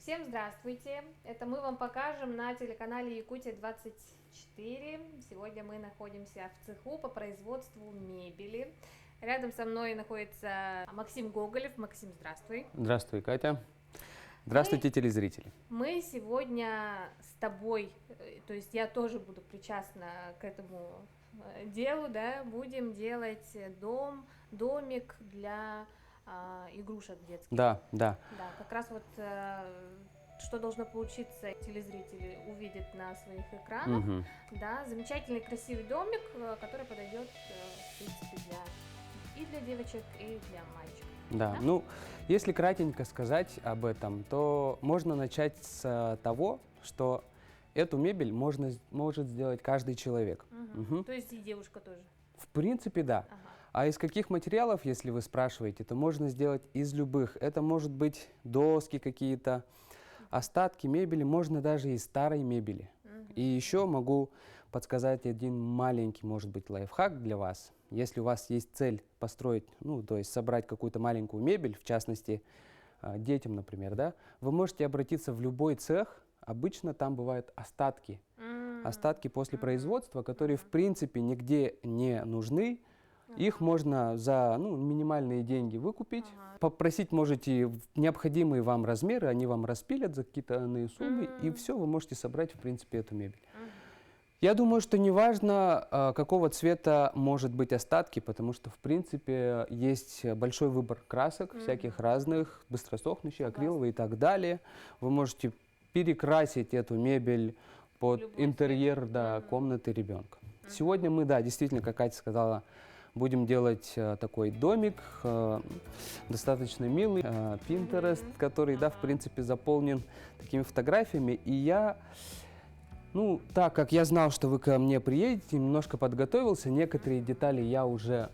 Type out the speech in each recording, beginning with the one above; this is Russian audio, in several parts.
Всем здравствуйте! Это мы вам покажем на телеканале Якутия 24. Сегодня мы находимся в цеху по производству мебели. Рядом со мной находится Максим Гоголев. Максим, здравствуй! Здравствуй, Катя! Здравствуйте, телезрители! Мы сегодня с тобой, то есть я тоже буду причастна к этому делу, да, будем делать домик для игрушек детских. Да. Да, как раз вот что должно получиться, телезрители увидят на своих экранах. Угу. Да, замечательный красивый домик, который подойдет, в принципе, и для девочек, и для мальчиков. Да, ну, если кратенько сказать об этом, то можно начать с того, что эту мебель может сделать каждый человек. Угу. То есть и девушка тоже? В принципе, да. Ага. А из каких материалов, если вы спрашиваете, то можно сделать из любых. Это может быть доски какие-то, остатки мебели, можно даже из старой мебели. И еще могу подсказать один маленький, может быть, лайфхак для вас. Если у вас есть цель построить, то есть собрать какую-то маленькую мебель, в частности, детям, например, да, вы можете обратиться в любой цех. Обычно там бывают остатки после производства, которые, в принципе, нигде не нужны. Их можно за минимальные деньги выкупить. Попросить можете необходимые вам размеры, они вам распилят за какие-то иные суммы, и все, вы можете собрать, в принципе, эту мебель. Я думаю, что неважно, какого цвета может быть остатки, потому что, в принципе, есть большой выбор красок, всяких разных, быстросохнущих, акриловые и так далее. Вы можете перекрасить эту мебель под интерьер комнаты ребенка. Сегодня мы, действительно, как Катя сказала, будем делать такой домик, достаточно милый, Pinterest, который, в принципе, заполнен такими фотографиями. И я, так как я знал, что вы ко мне приедете, немножко подготовился, некоторые детали я уже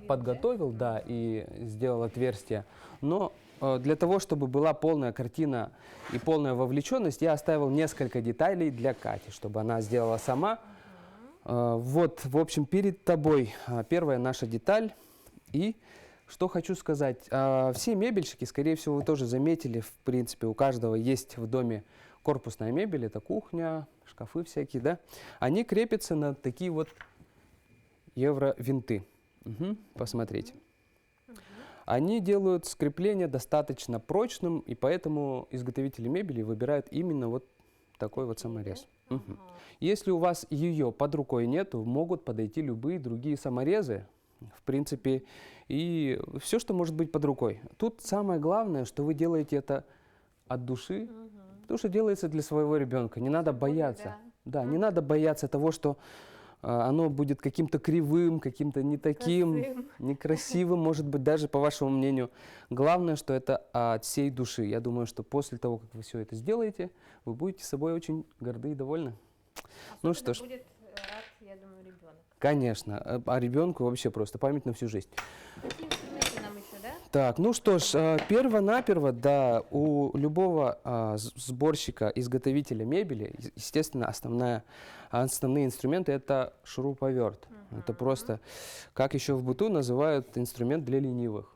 подготовил, и сделал отверстие. Но для того, чтобы была полная картина и полная вовлеченность, я оставил несколько деталей для Кати, чтобы она сделала сама. Вот, в общем, перед тобой первая наша деталь. И что хочу сказать. Все мебельщики, скорее всего, вы тоже заметили, в принципе, у каждого есть в доме корпусная мебель, это кухня, шкафы всякие, да. Они крепятся на такие вот евровинты. Посмотрите. Они делают скрепление достаточно прочным, и поэтому изготовители мебели выбирают именно вот такой вот саморез. Если у вас ее под рукой нету, могут подойти любые другие саморезы, в принципе, и все, что может быть под рукой. Тут самое главное, что вы делаете это от души, потому что делается для своего ребенка. Не надо бояться. Не надо бояться того, что оно будет каким-то кривым, каким-то не таким, некрасивым, может быть, даже по вашему мнению. Главное, что это от всей души. Я думаю, что после того, как вы все это сделаете, вы будете собой очень горды и довольны. Ну что ж. Будет рад, я думаю, ребенок. Конечно. А ребенку вообще просто память на всю жизнь. Какие инструменты нам еще, да? Так, ну что ж, перво-наперво, у любого сборщика, изготовителя мебели, естественно, основные инструменты — это шуруповерт. Это просто, как еще в быту называют, инструмент для ленивых.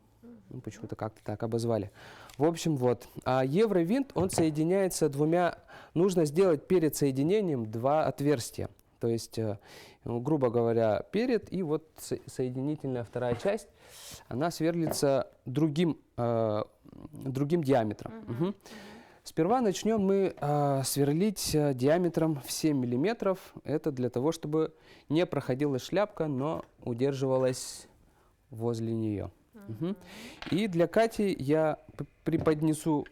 Почему-то как-то так обозвали. В общем, вот. А евровинт, он соединяется нужно сделать перед соединением два отверстия. То есть, грубо говоря, перед, и вот соединительная вторая часть, она сверлится другим диаметром. Сперва начнем мы сверлить диаметром в 7 мм. Это для того, чтобы не проходила шляпка, но удерживалась возле нее. И для Кати я преподнесу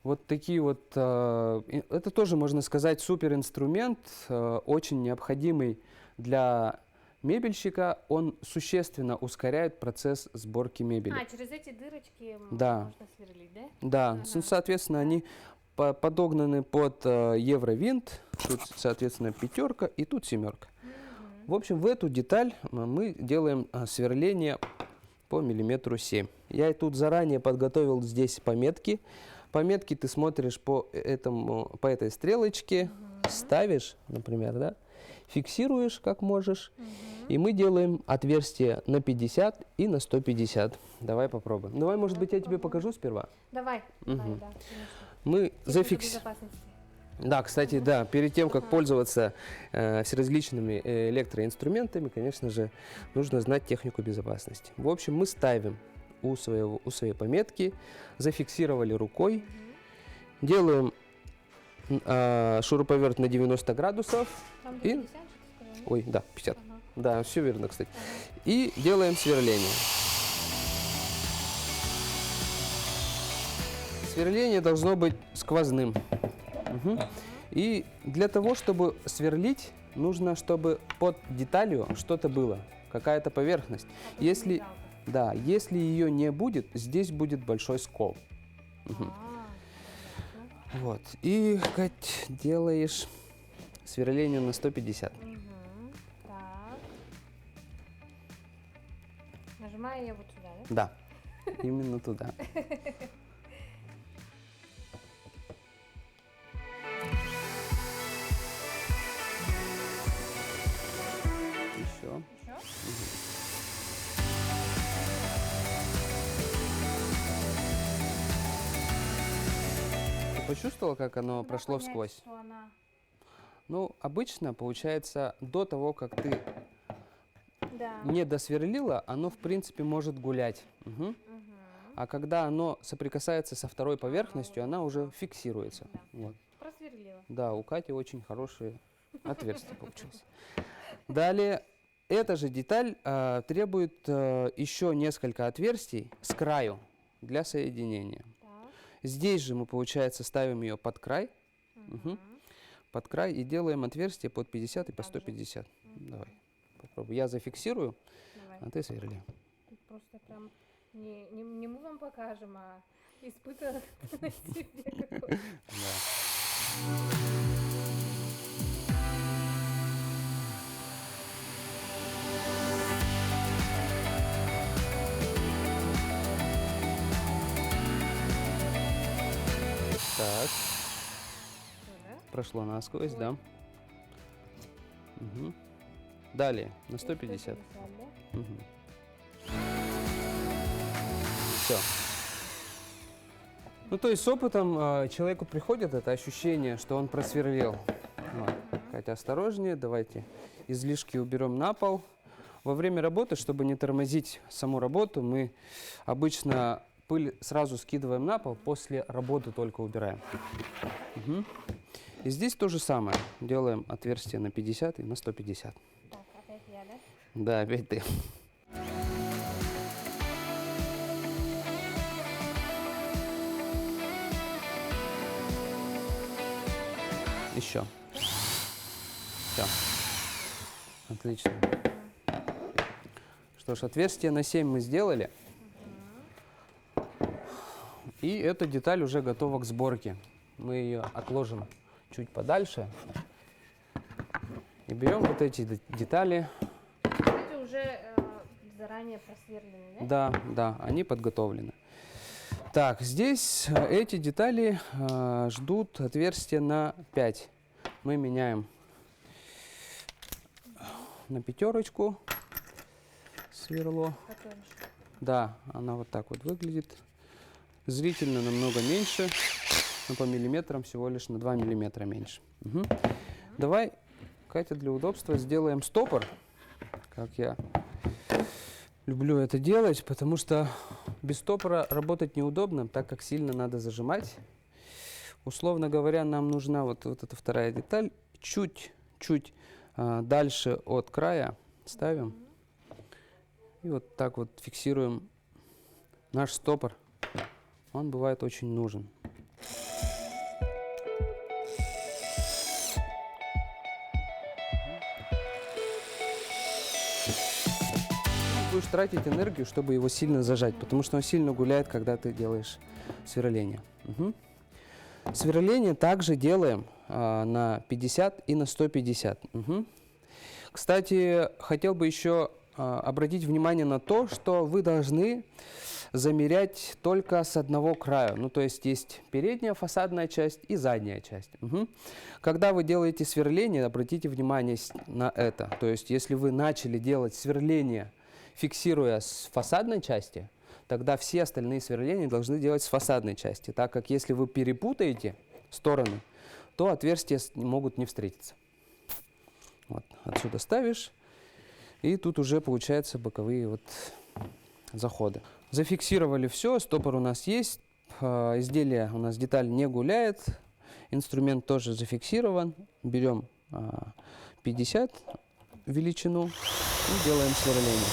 вот такие вот, это тоже, можно сказать, супер инструмент, очень необходимый для мебельщика. Он существенно ускоряет процесс сборки мебели. Через эти дырочки можно сверлить, да? Да, соответственно, они подогнаны под евровинт. Тут, соответственно, 5 и тут 7. В общем, в эту деталь мы делаем сверление по миллиметру 7. Я тут заранее подготовил здесь пометки. Пометки ты смотришь по этой стрелочке, ставишь, например, фиксируешь как можешь, И мы делаем отверстие на 50 и на 150. Давай попробуем. Давай, может быть, я тебе покажу сперва. Давай, Мгм. давай, да, конечно. Мы Техника зафиксируем. безопасности. Да, кстати, да, перед тем, как пользоваться всеразличными электроинструментами, конечно же, нужно знать технику безопасности. В общем, мы ставим у своей пометки, зафиксировали рукой, делаем шуруповерт на 90 градусов. Там И- 50, что ты сказала, нет? Ой, да, 50. Ага. Да, все верно, кстати. Ага. И делаем сверление. Сверление должно быть сквозным. Мгм. И для того, чтобы сверлить, нужно, чтобы под деталью что-то было, какая-то поверхность. А Если, жалко. да, если ее не будет, здесь будет большой скол. Мгм. понятно. Вот. И, Кать, делаешь сверление на 150. Мгм. Так. Нажимаю я вот сюда, да? Да, именно туда. Еще. Еще? Ты почувствовала, как оно Куда прошло понять, всквозь? что она... Ну, обычно, получается, до того, как ты Да. не досверлила, оно, в принципе, может гулять. Мгм. Мгм. А когда оно соприкасается со второй поверхностью, она уже фиксируется. Да. Вот. Просверлила. Да, у Кати очень хорошие отверстия получилось. Далее, эта же деталь требует еще несколько отверстий с краю для соединения. Так. Здесь же мы, получается, ставим ее под край, Мгм. под край и делаем отверстие под 50 и по Так же. 150. Мгм. Давай, попробуй. Я зафиксирую, Давай. а ты сверли. Тут просто прям не мы вам покажем, а испытывать на себе какой. Да. Так, Всё, да? прошло насквозь, Вот. да. Мгм. Далее, на 150. 150, да? Все. Ну, то есть с опытом человеку приходит это ощущение, что он просверлил. Вот. Катя, осторожнее, давайте излишки уберем на пол. Во время работы, чтобы не тормозить саму работу, мы обычно пыль сразу скидываем на пол, после работы только убираем. Мгм. И здесь то же самое. Делаем отверстие на 50 и на 150. Так, опять я, да? Да, опять ты. Еще. Все. Отлично. Что ж, отверстие на 7 мы сделали. И эта деталь уже готова к сборке. Мы ее отложим чуть подальше. И берем вот эти детали. Эти уже заранее просверлены, да? Да, да, они подготовлены. Так, здесь эти детали ждут отверстия на 5. Мы меняем на 5 сверло. Потоньше. Да, она вот так вот выглядит. Зрительно намного меньше, но по миллиметрам всего лишь на 2 миллиметра меньше. Мгм. Давай, Катя, для удобства сделаем стопор, как я люблю это делать, потому что без стопора работать неудобно, так как сильно надо зажимать. Условно говоря, нам нужна вот эта вторая деталь. Чуть-чуть дальше от края ставим. И вот так вот фиксируем наш стопор. Он бывает очень нужен. Будешь тратить энергию, чтобы его сильно зажать, потому что он сильно гуляет, когда ты делаешь сверление. Мгм. Сверление также делаем на 50 и на 150. Мгм. Кстати, хотел бы еще обратить внимание на то, что вы должны замерять только с одного края. Ну, то есть есть передняя фасадная часть и задняя часть. Мгм. Когда вы делаете сверление, обратите внимание на это. То есть если вы начали делать сверление, фиксируя с фасадной части, тогда все остальные сверления должны делать с фасадной части, так как если вы перепутаете стороны, то отверстия могут не встретиться. Вот, отсюда ставишь, и тут уже получаются боковые вот заходы. Зафиксировали все, стопор у нас есть, изделие у нас деталь не гуляет, инструмент тоже зафиксирован. Берем 50 величину и делаем сверление.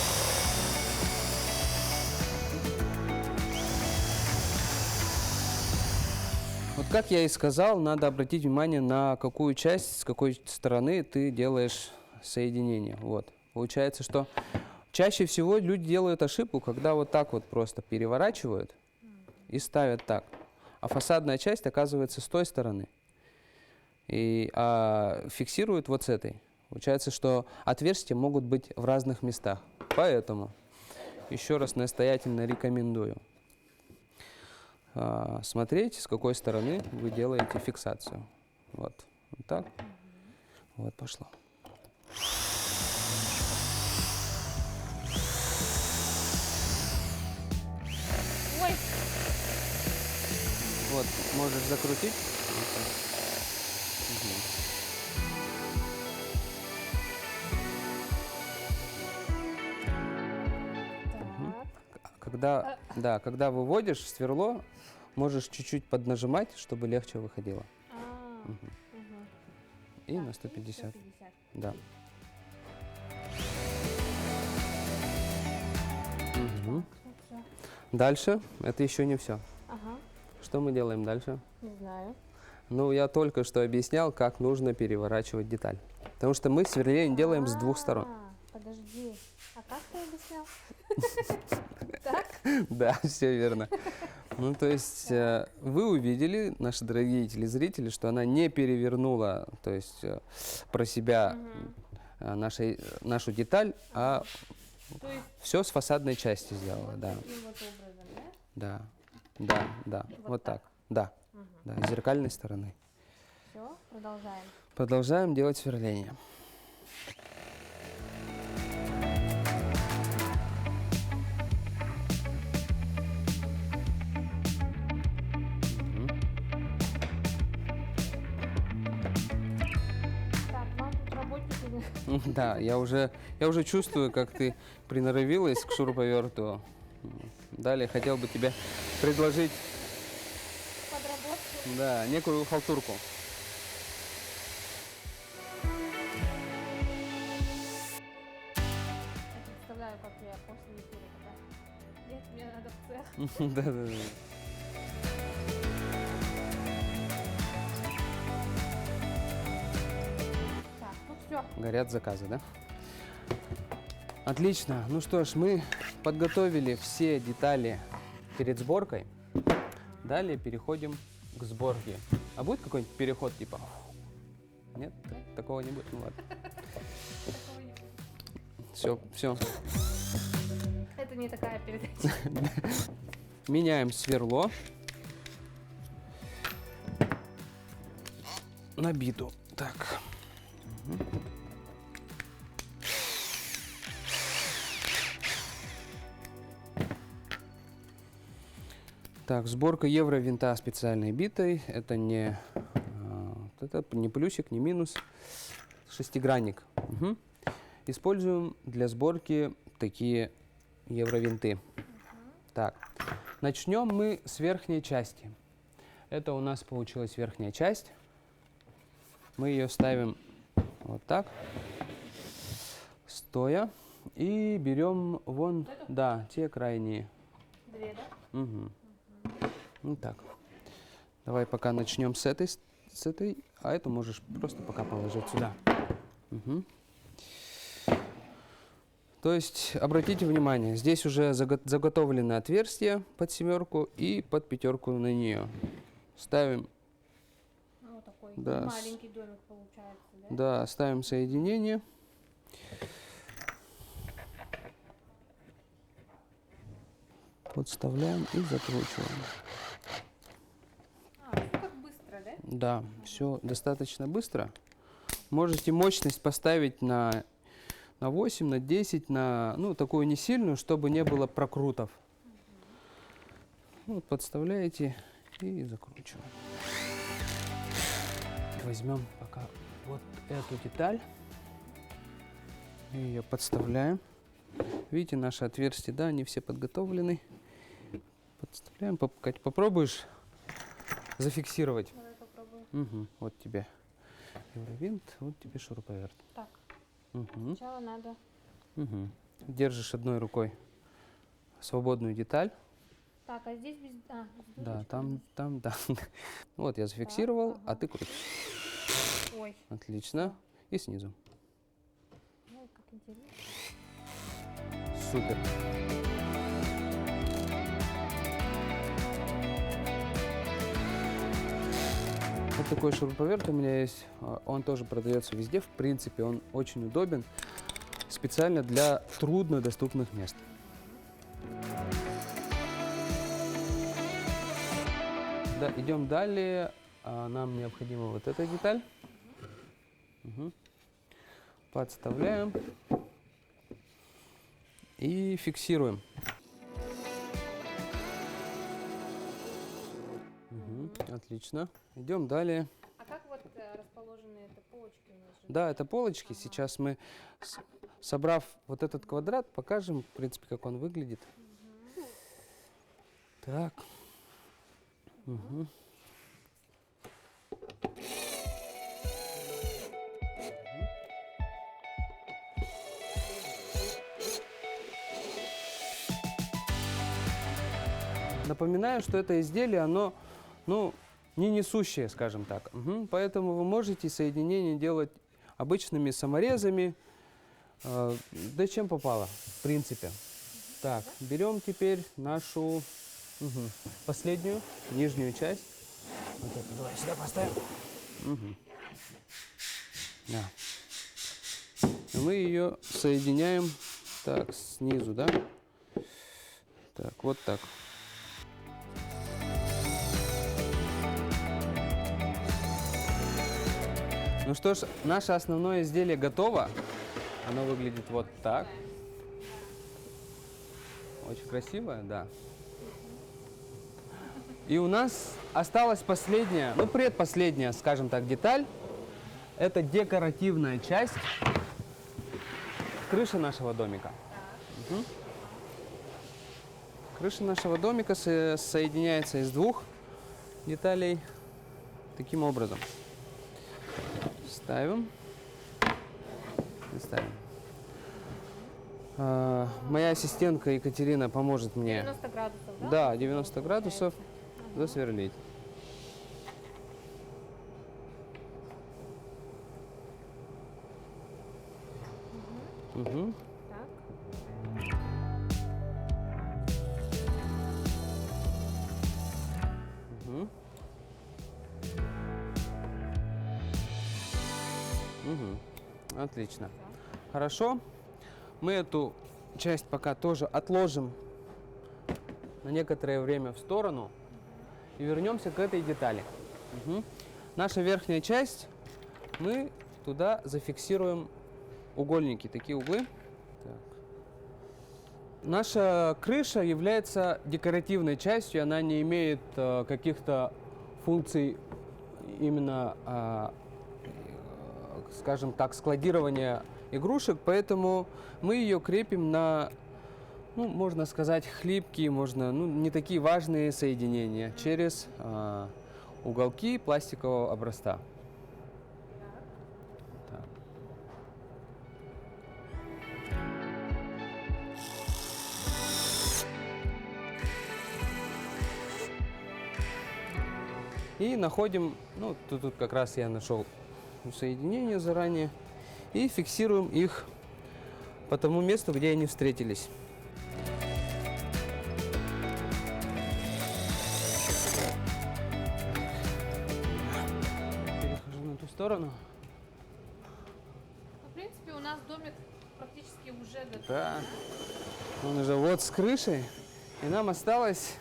Вот как я и сказал, надо обратить внимание, на какую часть, с какой стороны ты делаешь соединение. Вот. Получается, что чаще всего люди делают ошибку, когда вот так вот просто переворачивают и ставят так. А фасадная часть оказывается с той стороны. А фиксируют вот с этой. Получается, что отверстия могут быть в разных местах. Поэтому еще раз настоятельно рекомендую смотреть, с какой стороны вы делаете фиксацию. Вот, вот так. Вот пошло. Ой. Вот, можешь закрутить. Когда выводишь сверло, можешь чуть-чуть поднажимать, чтобы легче выходило. И на 150. Да. Дальше, это еще не все. Что мы делаем дальше? Не знаю. Ну, я только что объяснял, как нужно переворачивать деталь. Потому что мы сверление делаем с двух сторон. Подожди, а как ты объяснял? Так? Да, все верно. Ну, то есть вы увидели, наши дорогие телезрители, что она не перевернула, то есть про себя нашу деталь, а все с фасадной части сделала. Вот Да. таким вот образом, Да, да, да, вот так. Да, да, с зеркальной стороны. Все, продолжаем. Продолжаем делать сверление. Так, вам тут работники... Да, я уже чувствую, как ты приноровилась к шуруповерту. Далее хотел бы тебе предложить Подработку. да, некую халтурку. Я представляю, как я после эфира такая. Нет, мне надо в цех. Да. Так, ну все. Горят заказы, да? Отлично. Ну что ж, мы подготовили все детали перед сборкой. Далее переходим к сборке. А будет какой-нибудь переход типа? Нет? Такого не будет? Ну ладно. Все. Это не такая передача. Меняем сверло на биту. Так. Так, сборка евровинта специальной битой. Это не плюсик, не минус. Шестигранник. Используем для сборки такие евровинты. Так, начнем мы с верхней части. Это у нас получилась верхняя часть. Мы ее ставим вот так, стоя. И берем вон, да, те крайние. Две, да? Угу. Ну так. Давай пока начнем с этой, а эту можешь просто пока положить сюда. Угу. То есть, обратите внимание, здесь уже заготовлены отверстия под семерку и под пятерку на нее. Ставим. Вот такой Да, маленький домик получается, да? Да, ставим соединение. подставляем и закручиваем. Все как быстро, да? Да, все достаточно быстро. Можете мощность поставить на 8, на 10, ну, такую не сильную, чтобы не было прокрутов. Вот, подставляете и закручиваем. Возьмем пока вот эту деталь. И ее подставляем. Видите, наши отверстия, да, они все подготовлены. Подставляем. Кать, попробуешь зафиксировать? Давай попробуем. Угу, вот тебе евровинт, вот тебе шуруповерт. Так, Угу. сначала надо... Угу. Держишь одной рукой свободную деталь. Так, а здесь без... А, с Да, дырочкой. там, да. Вот я зафиксировал, Так, а ага. ты крутишь. Ой, Отлично. И снизу. ой, как интересно. Супер. Вот такой шуруповерт у меня есть. Он тоже продается везде. В принципе, он очень удобен. Специально для труднодоступных мест. Да, идем далее. Нам необходима вот эта деталь. Угу. Подставляем и фиксируем. Угу. Отлично. Идем далее. А как вот расположены это полочки у нас? Да, это полочки. Ага. Сейчас мы, собрав вот этот квадрат, покажем, в принципе, как он выглядит. Так. Угу. Напоминаю, что это изделие, оно, ну, не несущее, скажем так. Угу. Поэтому вы можете соединение делать обычными саморезами, да чем попало, в принципе. Так, берем теперь нашу последнюю, нижнюю часть. Вот это давай сюда поставим. Угу. Да. И мы ее соединяем так, снизу, да? Так, вот так. Ну что ж, наше основное изделие готово. Оно выглядит вот так. Очень красивое, да. И у нас осталась последняя, ну предпоследняя, скажем так, деталь. Это декоративная часть крыши нашего домика. Угу. Крыша нашего домика соединяется из двух деталей таким образом. Ставим и ставим. Моя ассистентка Екатерина поможет мне. 90 градусов, да? Да, 90 градусов засверлить. Угу. Так. Угу. Угу. Отлично. Хорошо. Мы эту часть пока тоже отложим на некоторое время в сторону и вернемся к этой детали. Угу. Наша верхняя часть, мы туда зафиксируем угольники, такие углы. Так. Наша крыша является декоративной частью, она не имеет каких-то функций именно, скажем так, складирования игрушек, поэтому мы ее крепим на, ну, можно сказать, хлипкие, можно, ну, не такие важные соединения через уголки пластикового образца. Так. И находим, ну, тут как раз я нашел соединение заранее, и фиксируем их по тому месту, где они встретились. Перехожу на ту сторону. Ну, в принципе, у нас домик практически уже готов. Да. Он уже вот с крышей. И нам осталось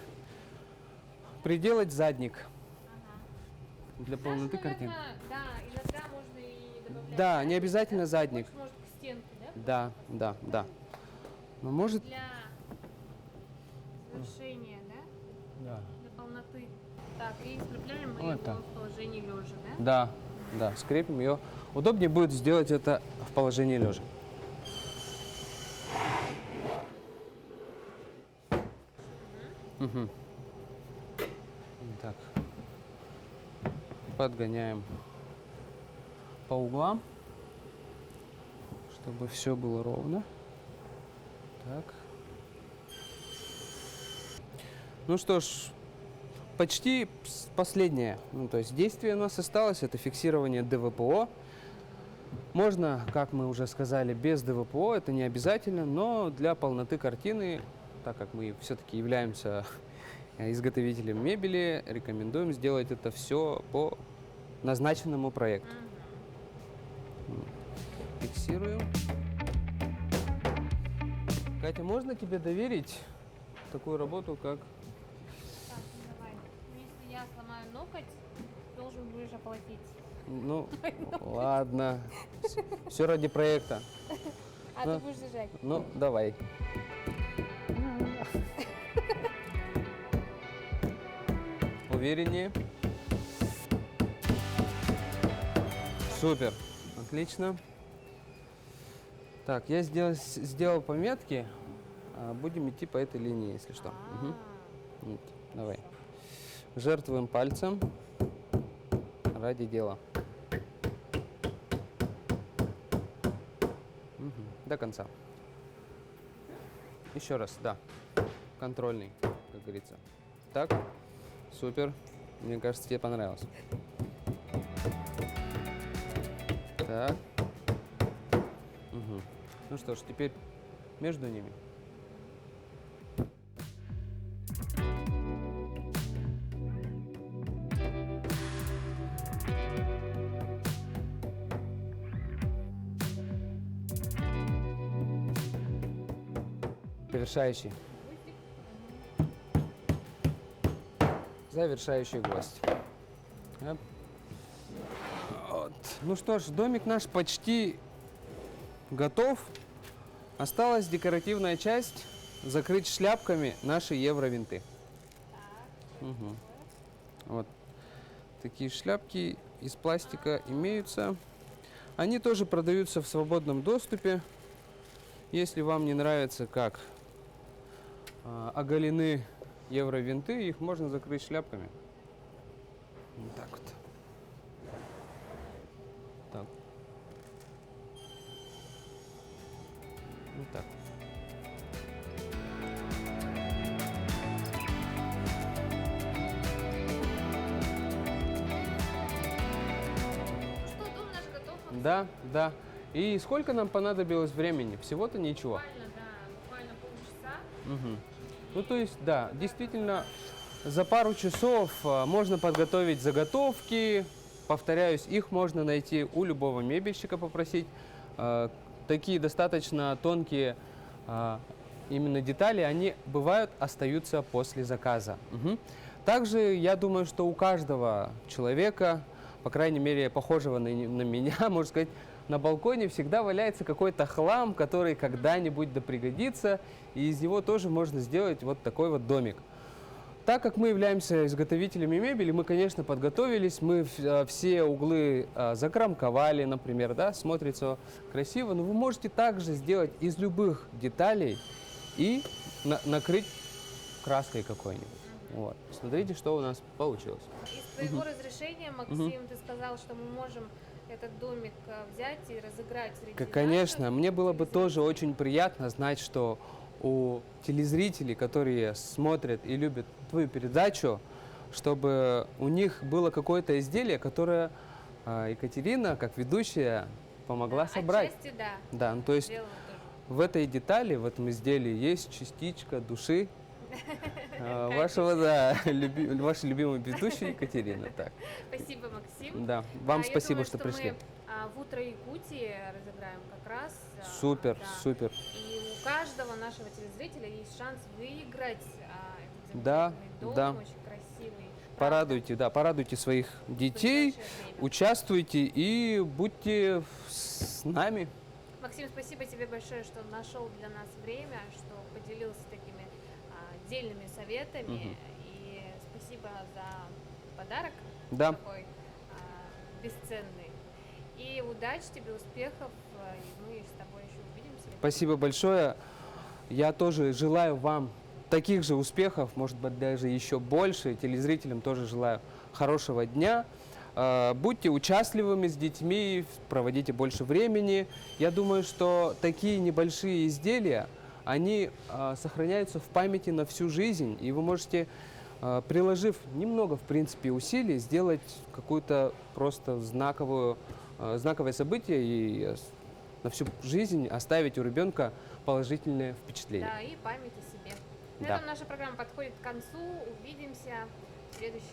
приделать задник для полноты картины. Да, иногда можно и добавлять. Да, не обязательно задник. Больше, может, к стенке, да? Да. Но может... Для завершения, да? Да. Для полноты. Так, и скрепляем мы Вот его так. в положении лежа, да? Да, скрепим ее. Удобнее будет сделать это в положении лежа. Угу. Так. Подгоняем по углам, чтобы все было ровно. Так. Ну что ж, почти последнее. Ну, то есть действие у нас осталось, это фиксирование ДВПО. Можно, как мы уже сказали, без ДВПО, это не обязательно, но для полноты картины, так как мы все-таки являемся изготовителем мебели, рекомендуем сделать это все по назначенному проекту. Фиксируем. Катя, можно тебе доверить такую работу, как... Так, ну давай. Если я сломаю ноготь, должен будешь оплатить. Ну, ладно. Все ради проекта. А Ну. ты будешь зажать. Ну, давай. Увереннее. Супер. Отлично. Так, я сделал пометки. Будем идти по этой линии, если что. Угу. Вот, давай. Жертвуем пальцем ради дела. Угу. До конца. Еще раз, да. Контрольный, как говорится. Так, супер. Мне кажется, тебе понравилось. Так. Угу. Ну что ж, теперь между ними. Завершающий. Завершающий гвоздь. Да. Вот. Ну что ж, домик наш почти готов. Осталась декоративная часть. Закрыть шляпками наши евровинты. Угу. Вот такие шляпки из пластика имеются. Они тоже продаются в свободном доступе. Если вам не нравится, как оголены евровинты, их можно закрыть шляпками. Вот так вот. Так. Вот так. Ну что, дом наш готов? Да, да. И сколько нам понадобилось времени? Всего-то ничего. Буквально полчаса. Угу. Ну, то есть, да, действительно, за пару часов можно подготовить заготовки. Повторяюсь, их можно найти у любого мебельщика, попросить. Такие достаточно тонкие именно детали, они бывают, остаются после заказа. Угу. Также, я думаю, что у каждого человека, по крайней мере, похожего на меня, можно сказать, на балконе всегда валяется какой-то хлам, который когда-нибудь да пригодится, и из него тоже можно сделать вот такой вот домик. Так как мы являемся изготовителями мебели, мы, конечно, подготовились, мы все углы закромковали, например, да, смотрится красиво, но вы можете также сделать из любых деталей и накрыть краской какой-нибудь. Вот. Смотрите, что у нас получилось. Из твоего разрешения, Максим, ты сказал, что мы можем этот домик взять и разыграть среди Конечно, наших мне было бы телезрителей. тоже очень приятно знать, что у телезрителей, которые смотрят и любят твою передачу, чтобы у них было какое-то изделие, которое Екатерина, как ведущая, помогла собрать. Отчасти, да. Да, ну, то есть Сделала тоже. в этой детали, в этом изделии есть частичка души Вашего, да, вашей любимой ведущей Екатерина. Так, Спасибо, Максим. да, вам Я спасибо, думаю, что мы пришли. в утро Якутии разыграем как раз. Супер, Да. супер. И у каждого нашего телезрителя есть шанс выиграть этот Да, замечательный дом, да. очень красивый. Порадуйте, да, порадуйте своих детей, ближайшее время. участвуйте и будьте с нами. Максим, спасибо тебе большое, что нашел для нас время, что поделился такими дельными советами. Мгм. И спасибо за подарок Да. такой бесценный. И удачи тебе, успехов. И мы с тобой еще увидимся. Спасибо большое. Я тоже желаю вам таких же успехов, может быть, даже еще больше. Телезрителям тоже желаю хорошего дня. Будьте участливыми с детьми, проводите больше времени. Я думаю, что такие небольшие изделия, они сохраняются в памяти на всю жизнь, и вы можете, приложив немного, в принципе, усилий, сделать какую-то просто знаковое событие и на всю жизнь оставить у ребенка положительное впечатление. Да, и память о себе. На Да. этом наша программа подходит к концу. Увидимся в следующих